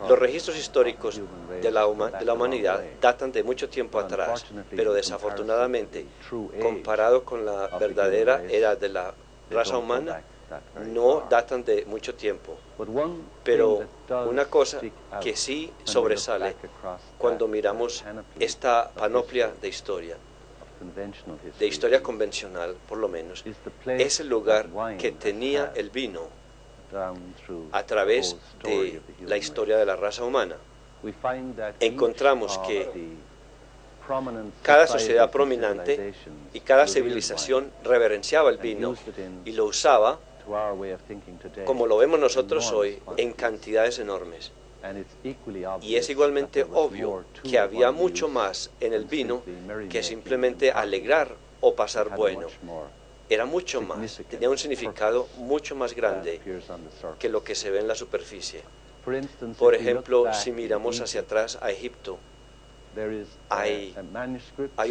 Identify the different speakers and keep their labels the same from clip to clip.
Speaker 1: Los registros históricos de la humanidad datan de mucho tiempo atrás, pero desafortunadamente, comparado con la verdadera era de la raza humana, no datan de mucho tiempo. Pero una cosa que sí sobresale cuando miramos esta panoplia de historia convencional por lo menos, es el lugar que tenía el vino a través de la historia de la raza humana. Encontramos que cada sociedad prominente y cada civilización reverenciaba el vino y lo usaba, como lo vemos nosotros hoy, en cantidades enormes. Y es igualmente obvio que había mucho más en el vino que simplemente alegrar o pasar bueno. Era mucho más, tenía un significado mucho más grande que lo que se ve en la superficie. Por ejemplo, si miramos hacia atrás a Egipto, hay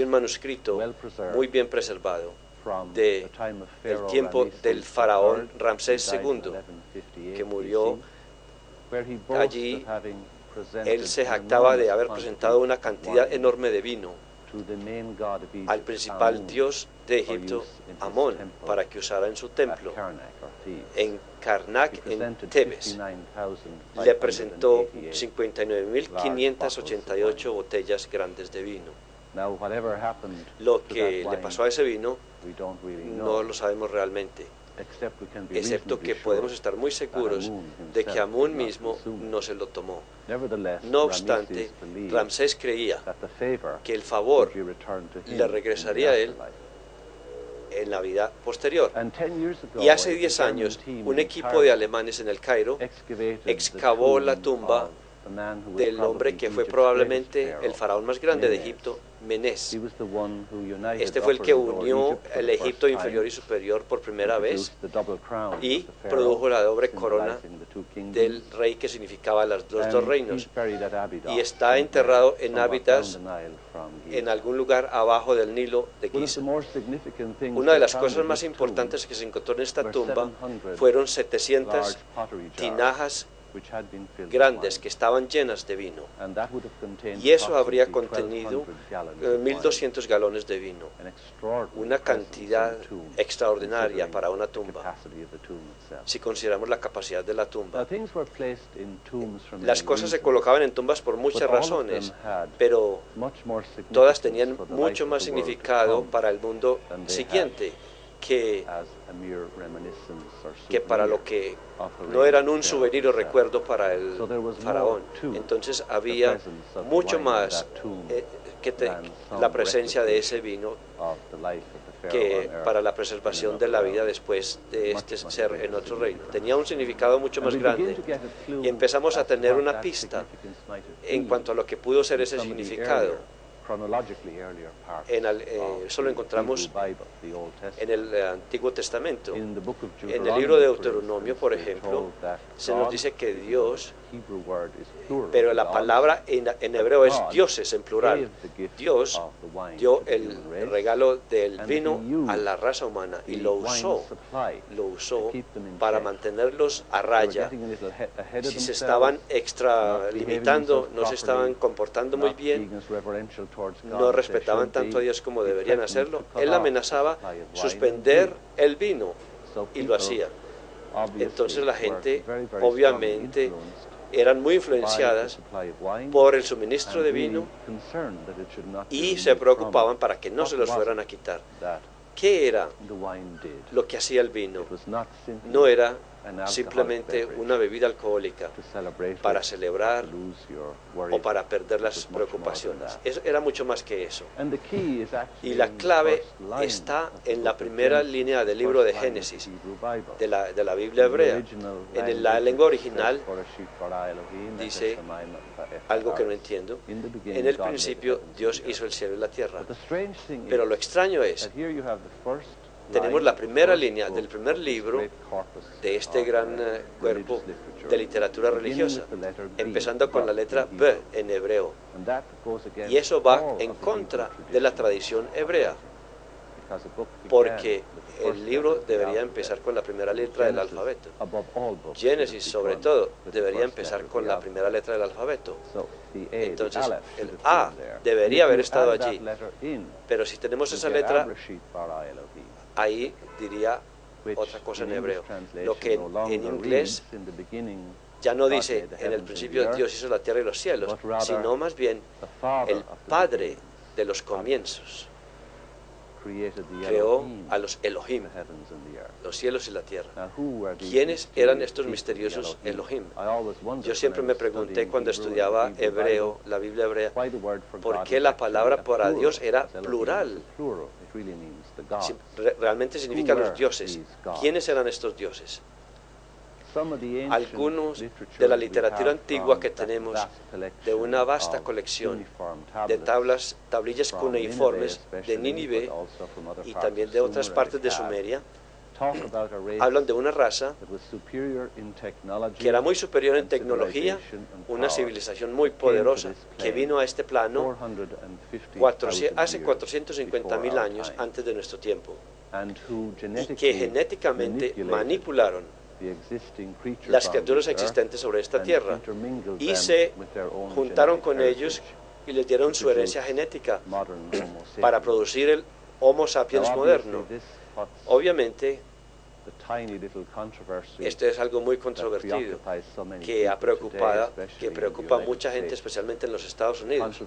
Speaker 1: un manuscrito muy bien preservado del tiempo del faraón Ramsés II, que murió allí. Él se jactaba de haber presentado una cantidad enorme de vino al principal dios de Egipto, Amón, para que usara en su templo. En Karnak, en Tebes, le presentó 59.588 botellas grandes de vino. Lo que le pasó a ese vino no lo sabemos realmente, excepto que podemos estar muy seguros de que Amón mismo no se lo tomó. No obstante, Ramsés creía que el favor le regresaría a él en la vida posterior. Y hace 10 años, un equipo de alemanes en el Cairo excavó la tumba del hombre que fue probablemente el faraón más grande de Egipto, Menés. Este fue el que unió el Egipto inferior y superior por primera vez y produjo la doble corona del rey, que significaba los dos reinos. Y está enterrado en Abydos, en algún lugar abajo del Nilo de Giza. Una de las cosas más importantes que se encontró en esta tumba fueron 700 tinajas grandes que estaban llenas de vino, y eso habría contenido 1.200 galones de vino, una cantidad extraordinaria para una tumba, si consideramos la capacidad de la tumba. Las cosas se colocaban en tumbas por muchas razones, pero todas tenían mucho más significado para el mundo siguiente que para lo que no eran un souvenir o recuerdo para el faraón. Entonces había mucho más la presencia de ese vino que para la preservación de la vida después de este ser en otro reino. Tenía un significado mucho más grande, y empezamos a tener una pista en cuanto a lo que pudo ser ese significado. Eso lo encontramos en el Antiguo Testamento. En el libro de Deuteronomio, por ejemplo, se nos dice que Dios, pero la palabra en hebreo es dioses en plural. Dios dio el regalo del vino a la raza humana y lo usó para mantenerlos a raya. Si se estaban extralimitando, no se estaban comportando muy bien, no respetaban tanto a Dios como deberían hacerlo, él amenazaba suspender el vino, y lo hacía. Entonces la gente, obviamente, eran muy influenciadas por el suministro de vino y se preocupaban para que no se los fueran a quitar. ¿Qué era lo que hacía el vino? No era simplemente una bebida alcohólica para celebrar o para perder las preocupaciones. Era mucho más que eso. Y la clave está en la primera línea del libro de Génesis, de la Biblia hebrea. En la lengua original dice algo que no entiendo. En el principio Dios hizo el cielo y la tierra. Pero lo extraño es, tenemos la primera línea del primer libro de este gran cuerpo de literatura religiosa, empezando con la letra B en hebreo. Y eso va en contra de la tradición hebrea, porque el libro debería empezar con la primera letra del alfabeto. Génesis, sobre todo, debería empezar con la primera letra del alfabeto. Entonces, el A debería haber estado allí, pero si tenemos esa letra, ahí diría otra cosa en hebreo. Lo que en inglés ya no dice, en el principio Dios hizo la tierra y los cielos, sino más bien el Padre de los comienzos creó a los Elohim, los cielos y la tierra. ¿Quiénes eran estos misteriosos Elohim? Yo siempre me pregunté cuando estudiaba hebreo, la Biblia hebrea, ¿por qué la palabra para Dios era plural? Realmente significa los dioses. ¿Quiénes eran estos dioses? Algunos de la literatura antigua que tenemos, de una vasta colección de tablillas cuneiformes de Nínive y también de otras partes de Sumeria, hablan de una raza que era muy superior en tecnología, una civilización muy poderosa que vino a este plano hace 450.000 años antes de nuestro tiempo y que genéticamente manipularon las criaturas existentes sobre esta tierra y se juntaron con ellos y les dieron su herencia genética para producir el Homo sapiens moderno. Obviamente, esto es algo muy controvertido que preocupa a mucha gente, especialmente en los Estados Unidos.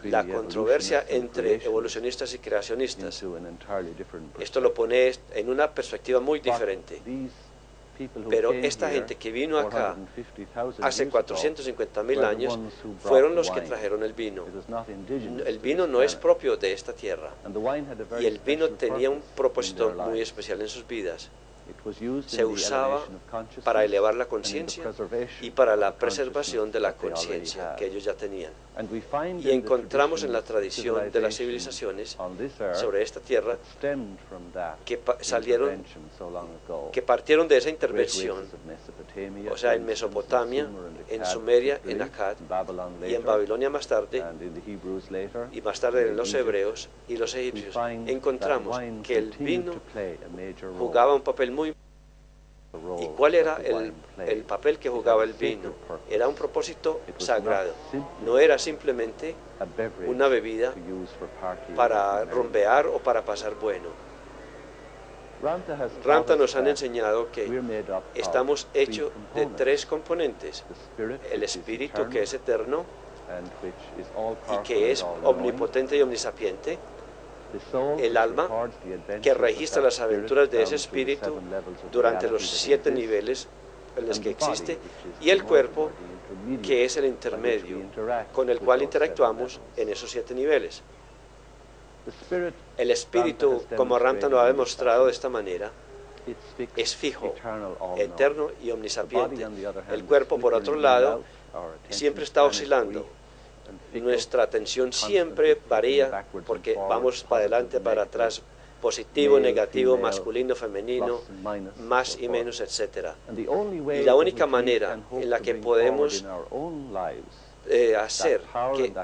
Speaker 1: La controversia entre evolucionistas y creacionistas. Esto lo pone en una perspectiva muy diferente. Pero esta gente que vino acá hace 450.000 años fueron los que trajeron el vino. El vino no es propio de esta tierra y el vino tenía un propósito muy especial en sus vidas. Se usaba para elevar la conciencia y para la preservación de la conciencia que ellos ya tenían. Y encontramos en la tradición de las civilizaciones sobre esta tierra que partieron de esa intervención, o sea, en Mesopotamia, en Sumeria, en Akkad y en Babilonia más tarde, y más tarde en los hebreos y los egipcios. Encontramos que el vino jugaba un papel muy importante. ¿Y cuál era el papel que jugaba el vino? Era un propósito sagrado. No era simplemente una bebida para rumbear o para pasar bueno. Ramtha nos han enseñado que estamos hechos de tres componentes: el espíritu, que es eterno y que es omnipotente y omnisapiente; el alma, que registra las aventuras de ese espíritu durante los 7 niveles en los que existe; y el cuerpo, que es el intermedio con el cual interactuamos en esos 7 niveles. El espíritu, como Ramtha lo ha demostrado de esta manera, es fijo, eterno y omnisapiente. El cuerpo, por otro lado, siempre está oscilando. Nuestra atención siempre varía porque vamos para adelante, para atrás, positivo, negativo, masculino, femenino, más y menos, etc. Y la única manera en la que podemos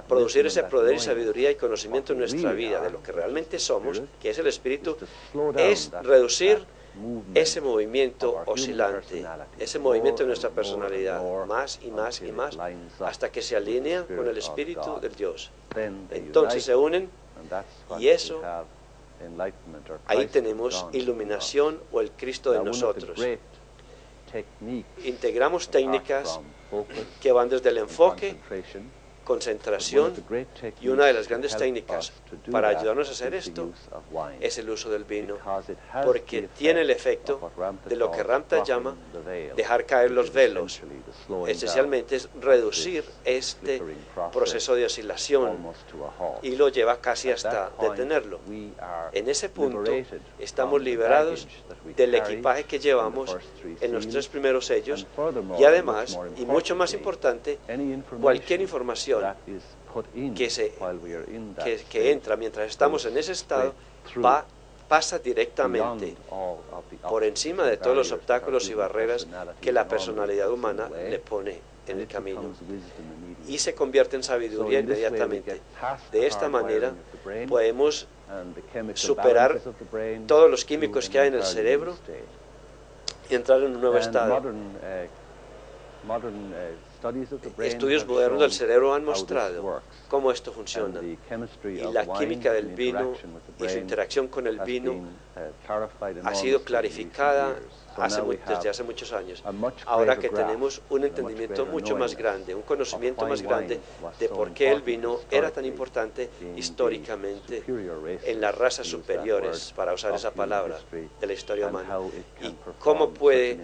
Speaker 1: producir ese poder y sabiduría y conocimiento en nuestra vida de lo que realmente somos, que es el espíritu, es reducir ese movimiento oscilante, ese movimiento de nuestra personalidad, más y más y más, hasta que se alinea con el espíritu del Dios. Entonces se unen y eso, ahí tenemos iluminación o el Cristo de nosotros. Integramos técnicas que van desde el enfoque, concentración, y una de las grandes técnicas para ayudarnos a hacer esto es el uso del vino, porque tiene el efecto de lo que Ramtha llama dejar caer los velos. Esencialmente es reducir este proceso de oscilación y lo lleva casi hasta detenerlo. En ese punto estamos liberados del equipaje que llevamos en los 3 primeros sellos, y además, y mucho más importante, cualquier información que entra mientras estamos en ese estado pasa directamente por encima de todos los obstáculos y barreras que la personalidad humana le pone en el camino, y se convierte en sabiduría inmediatamente. De esta manera podemos superar todos los químicos que hay en el cerebro y entrar en un nuevo estado. Estudios modernos del cerebro han mostrado cómo esto funciona, y la química del vino y su interacción con el vino ha sido clarificada desde hace muchos años. Ahora que tenemos un entendimiento mucho más grande, un conocimiento más grande de por qué el vino era tan importante históricamente en las razas superiores, para usar esa palabra, de la historia humana, y cómo puede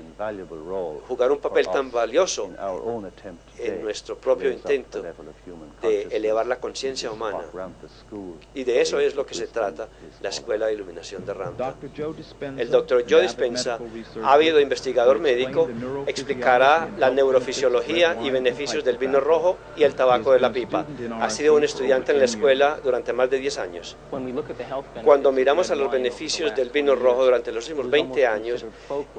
Speaker 1: jugar un papel tan valioso en nuestro propio intento de elevar la conciencia humana. Y de eso es lo que se trata la Escuela de Iluminación de Ramtha. El Dr. Joe Dispenza, ávido investigador médico, explicará la neurofisiología y beneficios del vino rojo y el tabaco de la pipa. Ha sido un estudiante en la escuela durante más de 10 años. Cuando miramos a los beneficios del vino rojo durante los últimos 20 años,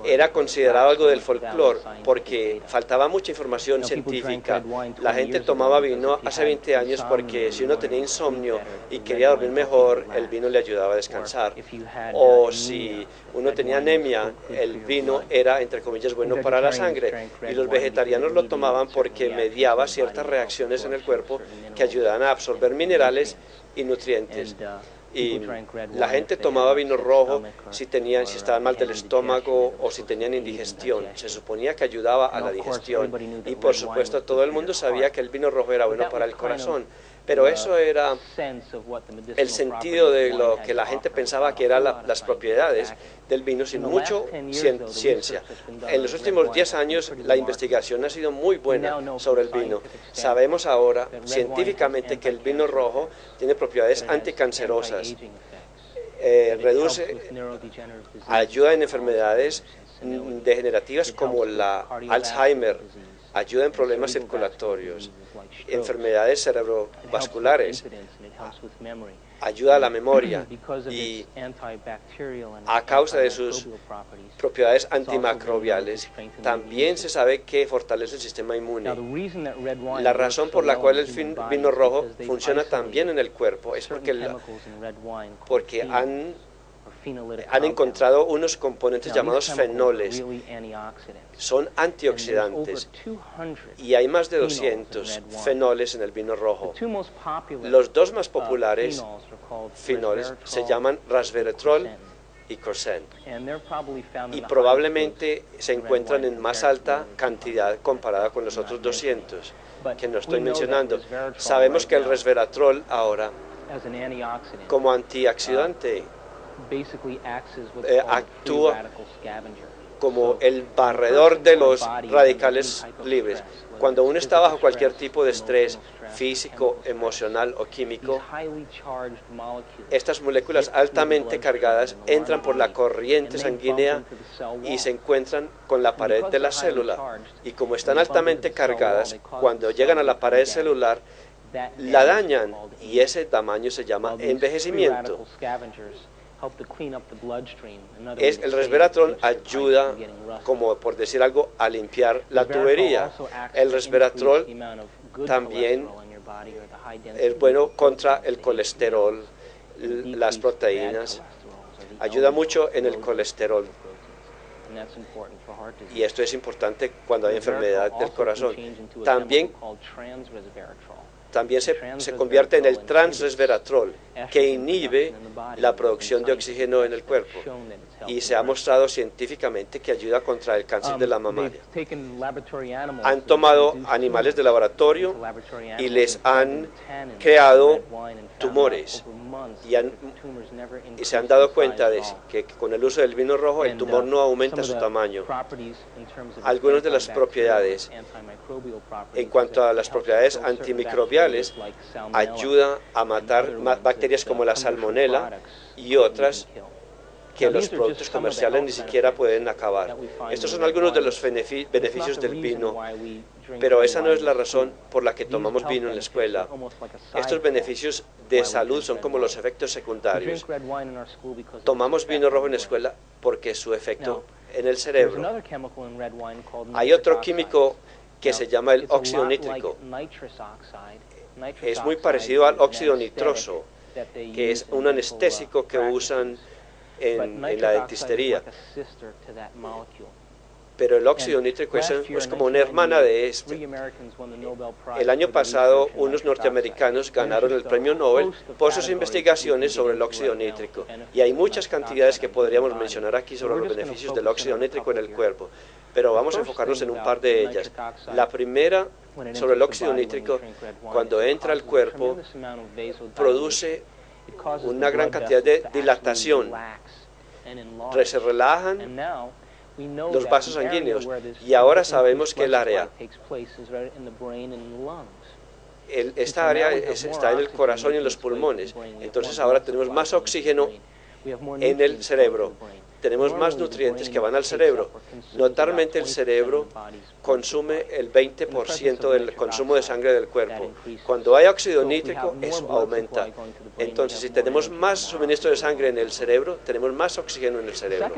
Speaker 1: era considerado algo del folclore porque faltaba mucha información científica. La gente tomaba vino hace 20 años porque si uno tenía insomnio y quería dormir mejor, el vino le ayudaba a descansar. O si uno tenía anemia, el vino era, entre comillas, bueno para la sangre. Y los vegetarianos lo tomaban porque mediaba ciertas reacciones en el cuerpo que ayudaban a absorber minerales y nutrientes. Y la gente tomaba vino rojo si estaban mal del estómago o si tenían indigestión. Se suponía que ayudaba a la digestión. Y por supuesto todo el mundo sabía que el vino rojo era bueno para el corazón. Pero eso era el sentido de lo que la gente pensaba que eran las propiedades del vino, sin mucho ciencia. En los últimos 10 años la investigación ha sido muy buena sobre el vino. Sabemos ahora científicamente que el vino rojo tiene propiedades anticancerosas, ayuda en enfermedades degenerativas como la Alzheimer, ayuda en problemas circulatorios, enfermedades cerebrovasculares, ayuda a la memoria, y a causa de sus propiedades antimicrobiales también se sabe que fortalece el sistema inmune. La razón por la cual el vino rojo funciona tan bien en el cuerpo es porque han encontrado unos componentes llamados fenoles. Son antioxidantes y hay más de 200 fenoles en el vino rojo. Los dos más populares fenoles se llaman resveratrol y corsen, y probablemente se encuentran en más alta cantidad comparada con los otros 200 que no estoy mencionando. Sabemos que el resveratrol ahora, como antioxidante, actúa como el barredor de los radicales libres. Cuando uno está bajo cualquier tipo de estrés físico, emocional o químico, estas moléculas altamente cargadas entran por la corriente sanguínea y se encuentran con la pared de la célula. Y como están altamente cargadas, cuando llegan a la pared celular, la dañan, y ese tamaño se llama envejecimiento. El resveratrol ayuda, como por decir algo, a limpiar la tubería. El resveratrol también es bueno contra el colesterol, las proteínas, ayuda mucho en el colesterol. Y esto es importante cuando hay enfermedad del corazón. También se convierte en el transresveratrol, que inhibe la producción de oxígeno en el cuerpo, y se ha mostrado científicamente que ayuda contra el cáncer de la mamaria. Han tomado animales de laboratorio y les han creado tumores, y se han dado cuenta de que con el uso del vino rojo el tumor no aumenta su tamaño. Algunas de las propiedades, en cuanto a las propiedades antimicrobiales, ayuda a matar bacterias como la salmonela y otras que los productos comerciales ni siquiera pueden acabar. Estos son algunos de los beneficios del vino, pero esa no es la razón por la que tomamos vino en la escuela. Estos beneficios de salud son como los efectos secundarios. Tomamos vino rojo en la escuela porque su efecto en el cerebro. Hay otro químico que se llama el óxido nítrico. Es muy parecido al óxido nitroso, que es un anestésico que usan en la dentistería. Pero el óxido nítrico es como una hermana de este. El año pasado, unos norteamericanos ganaron el premio Nobel por sus investigaciones sobre el óxido nítrico. Y hay muchas cantidades que podríamos mencionar aquí sobre los beneficios del óxido nítrico en el cuerpo. Pero vamos a enfocarnos en un par de ellas. La primera, sobre el óxido nítrico, cuando entra al cuerpo, produce una gran cantidad de dilatación. Se relajan los vasos sanguíneos, y ahora sabemos que el área, esta área está en el corazón y en los pulmones. Entonces ahora tenemos más oxígeno en el cerebro, tenemos más nutrientes que van al cerebro. Notablemente el cerebro consume el 20% del consumo de sangre del cuerpo. Cuando hay óxido nítrico, eso aumenta. Entonces, si tenemos más suministro de sangre en el cerebro, tenemos más oxígeno en el cerebro.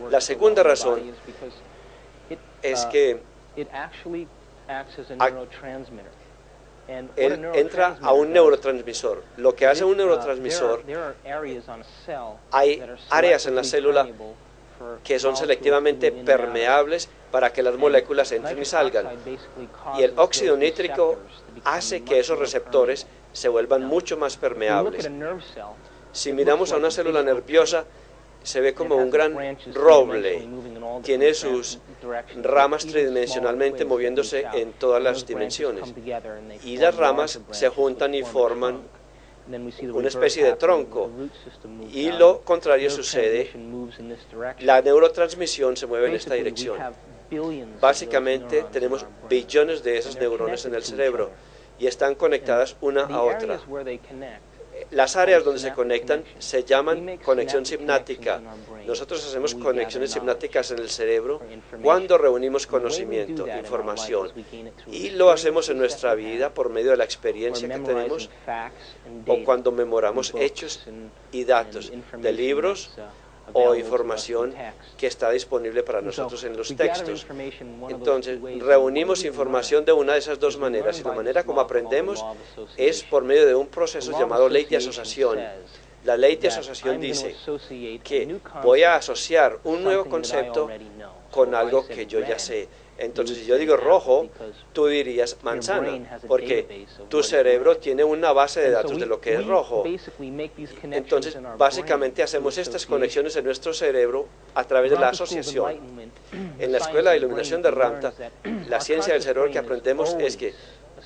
Speaker 1: La segunda razón es que él entra a un neurotransmisor. Lo que hace un neurotransmisor, hay áreas en la célula que son selectivamente permeables para que las moléculas entren y salgan. Y el óxido nítrico hace que esos receptores se vuelvan mucho más permeables. Si miramos a una célula nerviosa, se ve como un gran roble. Tiene sus ramas tridimensionalmente moviéndose en todas las dimensiones. Y las ramas se juntan y forman una especie de tronco. Y lo contrario sucede, la neurotransmisión se mueve en esta dirección. Básicamente tenemos billones de esas neuronas en el cerebro y están conectadas una a otra. Las áreas donde se conectan se llaman conexión sináptica. Nosotros hacemos conexiones sinápticas en el cerebro cuando reunimos conocimiento, información, y lo hacemos en nuestra vida por medio de la experiencia que tenemos o cuando memoramos hechos y datos de libros o información que está disponible para nosotros en los textos. Entonces, reunimos información de una de esas dos maneras, y la manera como aprendemos es por medio de un proceso llamado ley de asociación. La ley de asociación dice que voy a asociar un nuevo concepto con algo que yo ya sé. Entonces, si yo digo rojo, tú dirías manzana, porque tu cerebro tiene una base de datos de lo que es rojo. Entonces, básicamente hacemos estas conexiones en nuestro cerebro a través de la asociación. En la Escuela de Iluminación de Ramtha, la ciencia del cerebro que aprendemos es que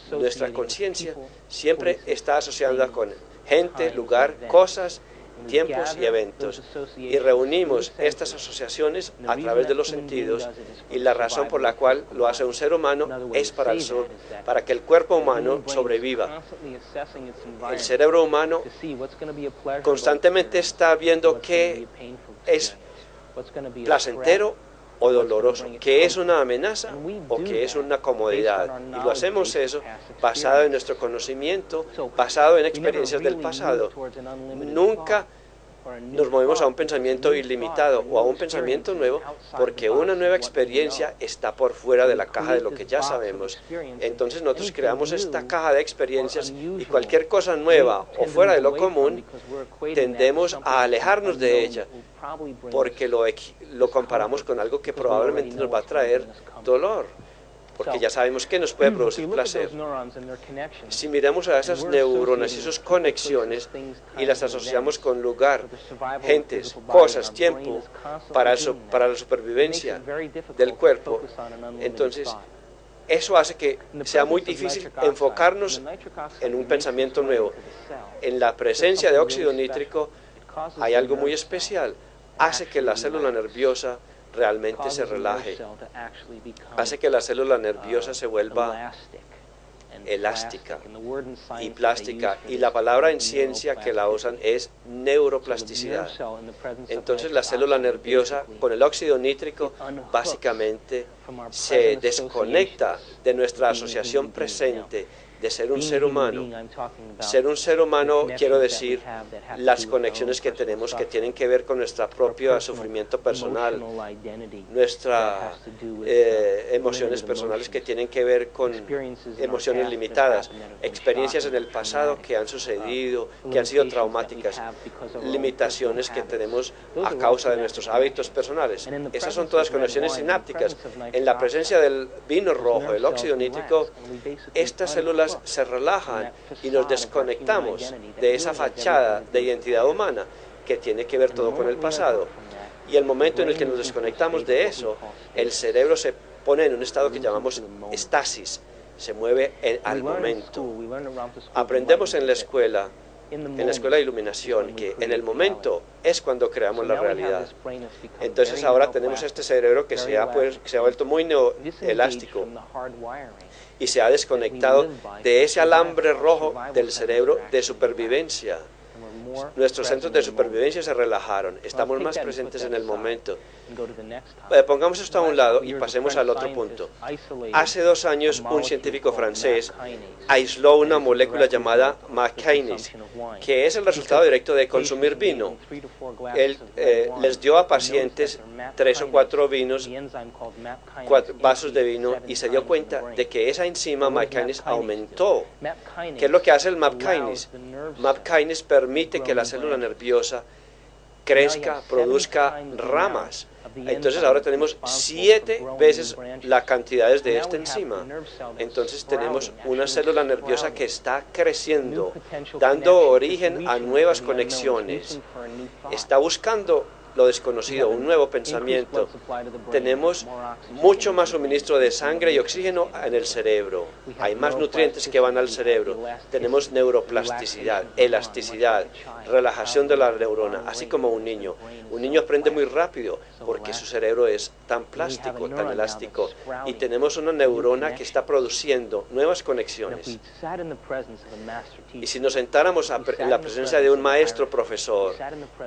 Speaker 1: nuestra conciencia siempre está asociada con gente, lugar, cosas, tiempos y eventos, y reunimos estas asociaciones a través de los sentidos, y la razón por la cual lo hace un ser humano es para que el cuerpo humano sobreviva. El cerebro humano constantemente está viendo qué es placentero o doloroso, que es una amenaza o que es una comodidad. Y lo hacemos eso basado en nuestro conocimiento, basado en experiencias del pasado. Nunca nos movemos a un pensamiento ilimitado o a un pensamiento nuevo, porque una nueva experiencia está por fuera de la caja de lo que ya sabemos. Entonces nosotros creamos esta caja de experiencias, y cualquier cosa nueva o fuera de lo común tendemos a alejarnos de ella, porque lo comparamos con algo que probablemente nos va a traer dolor, porque ya sabemos que nos puede producir placer. Si miramos a esas neuronas y esas conexiones y las asociamos con lugar, gentes, cosas, tiempo, para la supervivencia del cuerpo, entonces eso hace que sea muy difícil enfocarnos en un pensamiento nuevo. En la presencia de óxido nítrico hay algo muy especial. Hace que la célula nerviosa realmente se relaje, hace que la célula nerviosa se vuelva elástica y plástica, y la palabra en ciencia que la usan es neuroplasticidad. Entonces la célula nerviosa con el óxido nítrico básicamente se desconecta de nuestra asociación presente de ser un ser humano. Ser un ser humano, quiero decir, las conexiones que tenemos que tienen que ver con nuestro propio sufrimiento personal, nuestras emociones personales que tienen que ver con emociones limitadas, experiencias en el pasado que han sucedido, que han sido traumáticas, limitaciones que tenemos a causa de nuestros hábitos personales. Esas son todas conexiones sinápticas. En la presencia del vino rojo, el óxido nítrico, estas células se relajan y nos desconectamos de esa fachada de identidad humana que tiene que ver todo con el pasado. Y el momento en el que nos desconectamos de eso, el cerebro se pone en un estado que llamamos estasis, se mueve al momento. Aprendemos en la escuela de iluminación, que en el momento es cuando creamos la realidad. Entonces ahora tenemos este cerebro que se ha vuelto muy elástico y se ha desconectado de ese alambre rojo del cerebro de supervivencia. Nuestros centros de supervivencia se relajaron, estamos más presentes en el momento. Pongamos esto a un lado y pasemos al otro punto. Hace 2 años un científico francés aisló una molécula llamada MAP kinase, que es el resultado directo de consumir vino. Él les dio a pacientes 3 o 4 vinos, 4 vasos de vino, y se dio cuenta de que esa enzima MAP kinase aumentó. ¿Qué es lo que hace el MAP kinase? MAP kinase permite que la célula nerviosa crezca, produzca ramas. Entonces ahora tenemos 7 veces las cantidades de esta enzima. Entonces tenemos una célula nerviosa que está creciendo, dando origen a nuevas conexiones. Está buscando lo desconocido, un nuevo pensamiento. Tenemos mucho más suministro de sangre y oxígeno en el cerebro. Hay más nutrientes que van al cerebro. Tenemos neuroplasticidad, elasticidad, relajación de la neurona, así como un niño. Un niño aprende muy rápido porque su cerebro es tan plástico, tan elástico. Y tenemos una neurona que está produciendo nuevas conexiones. Y si nos sentáramos en la presencia de un maestro profesor,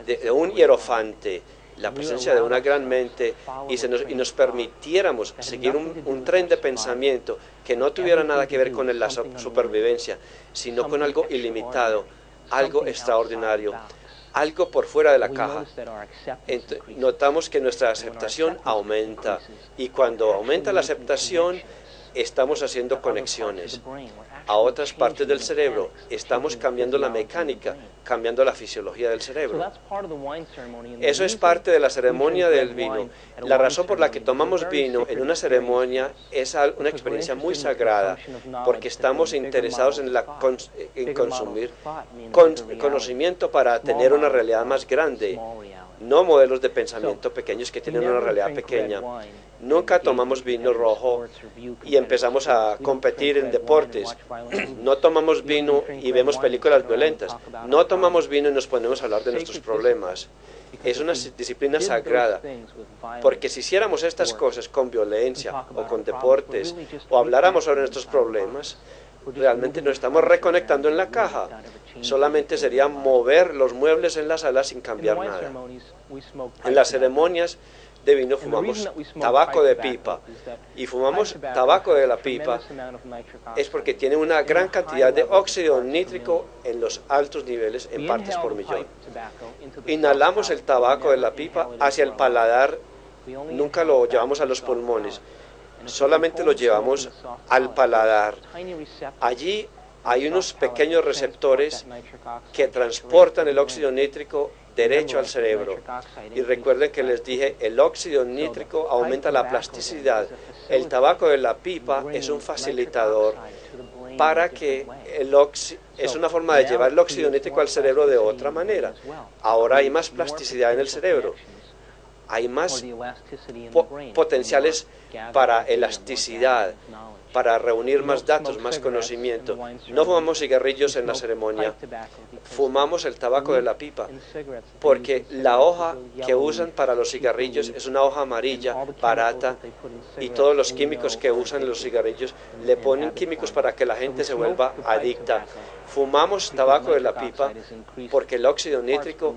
Speaker 1: de un hierofante, la presencia de una gran mente, y nos permitiéramos seguir un tren de pensamiento que no tuviera nada que ver con la supervivencia, sino con algo ilimitado, algo extraordinario, algo por fuera de la caja, notamos que nuestra aceptación aumenta, y cuando aumenta la aceptación, estamos haciendo conexiones a otras partes del cerebro, estamos cambiando la mecánica, cambiando la fisiología del cerebro. Eso es parte de la ceremonia del vino. La razón por la que tomamos vino en una ceremonia es una experiencia muy sagrada, porque estamos interesados en consumir conocimiento para tener una realidad más grande, no modelos de pensamiento pequeños que tienen una realidad pequeña. Nunca tomamos vino rojo y empezamos a competir en deportes. No tomamos vino y vemos películas violentas. No tomamos vino y nos ponemos a hablar de nuestros problemas. Es una disciplina sagrada, porque si hiciéramos estas cosas con violencia o con deportes, o habláramos sobre nuestros problemas, realmente nos estamos reconectando en la caja. Solamente sería mover los muebles en la sala sin cambiar nada. En las ceremonias de vino fumamos tabaco de pipa, y fumamos tabaco de la pipa es porque tiene una gran cantidad de óxido nítrico en los altos niveles, en partes por millón. Inhalamos el tabaco de la pipa hacia el paladar, nunca lo llevamos a los pulmones, solamente lo llevamos al paladar. Allí hay unos pequeños receptores que transportan el óxido nítrico derecho al cerebro. Y recuerden que les dije, el óxido nítrico aumenta la plasticidad. El tabaco de la pipa es un facilitador para que es una forma de llevar el óxido nítrico al cerebro de otra manera. Ahora hay más plasticidad en el cerebro. Hay más potenciales para elasticidad, para reunir más datos, más conocimiento. No fumamos cigarrillos en la ceremonia, fumamos el tabaco de la pipa, porque la hoja que usan para los cigarrillos es una hoja amarilla, barata, y todos los químicos que usan en los cigarrillos le ponen químicos para que la gente se vuelva adicta. Fumamos tabaco de la pipa porque el óxido nítrico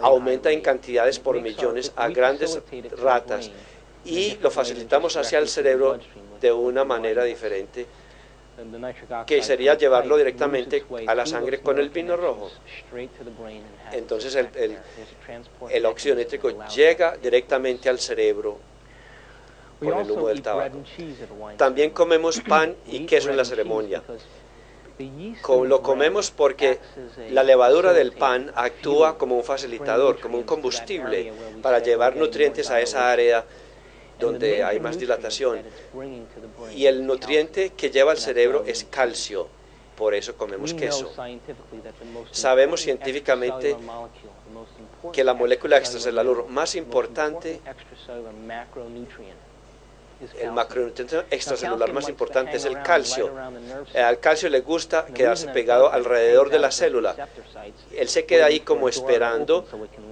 Speaker 1: aumenta en cantidades por millones a grandes ratas y lo facilitamos hacia el cerebro de una manera diferente, que sería llevarlo directamente a la sangre con el vino rojo. Entonces el óxido nítrico llega directamente al cerebro por el humo del tabaco. También comemos pan y queso en la ceremonia. Lo comemos porque la levadura del pan actúa como un facilitador, como un combustible para llevar nutrientes a esa área donde hay más dilatación. Y el nutriente que lleva al cerebro es calcio, por eso comemos queso. Sabemos científicamente que la molécula extracelular más importante, el macronutriente extracelular más importante es el calcio. Al calcio le gusta quedarse pegado alrededor de la célula. Él se queda ahí como esperando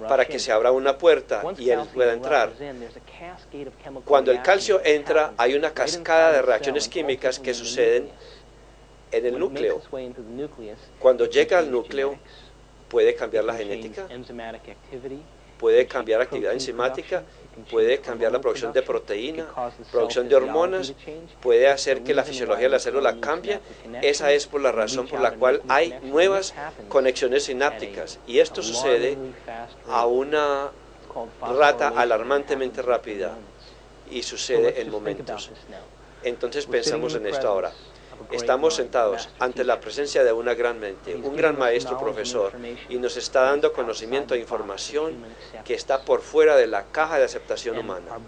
Speaker 1: para que se abra una puerta y él pueda entrar. Cuando el calcio entra, hay una cascada de reacciones químicas que suceden en el núcleo. Cuando llega al núcleo, puede cambiar la genética, puede cambiar la actividad enzimática, puede cambiar la producción de proteína, producción de hormonas, puede hacer que la fisiología de la célula cambie. Esa es por la razón por la cual hay nuevas conexiones sinápticas. Y esto sucede a una rata alarmantemente rápida y sucede en momentos. Entonces pensamos en esto ahora. Estamos sentados ante la presencia de una gran mente, un gran maestro profesor, y nos está dando conocimiento e información que está por fuera de la caja de aceptación humana.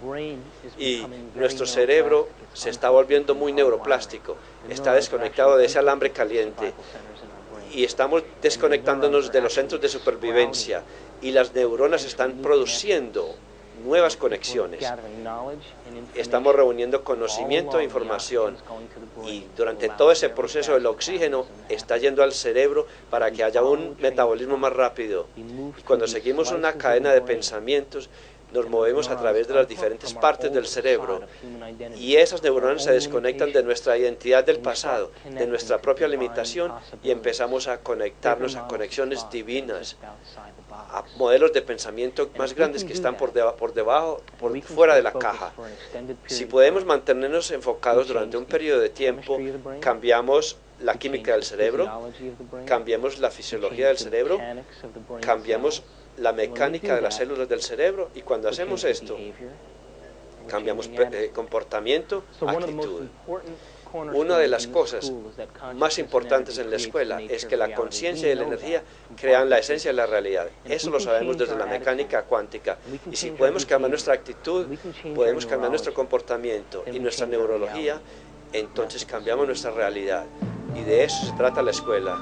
Speaker 1: Y nuestro cerebro se está volviendo muy neuroplástico, está desconectado de ese alambre caliente, y estamos desconectándonos de los centros de supervivencia, y las neuronas están produciendo nuevas conexiones. Estamos reuniendo conocimiento e información y durante todo ese proceso el oxígeno está yendo al cerebro para que haya un metabolismo más rápido. Y cuando seguimos una cadena de pensamientos, nos movemos a través de las diferentes partes del cerebro y esas neuronas se desconectan de nuestra identidad del pasado, de nuestra propia limitación y empezamos a conectarnos a conexiones divinas, a modelos de pensamiento más grandes que están por debajo, por fuera de la caja. Si podemos mantenernos enfocados durante un periodo de tiempo, cambiamos la química del cerebro, cambiamos la fisiología del cerebro, cambiamos la mecánica de las células del cerebro, y cuando hacemos esto, cambiamos comportamiento, actitud. Una de las cosas más importantes en la escuela es que la conciencia y la energía crean la esencia de la realidad. Eso lo sabemos desde la mecánica cuántica. Y si podemos cambiar nuestra actitud, podemos cambiar nuestro comportamiento y nuestra neurología, entonces cambiamos nuestra realidad. Y de eso se trata la escuela.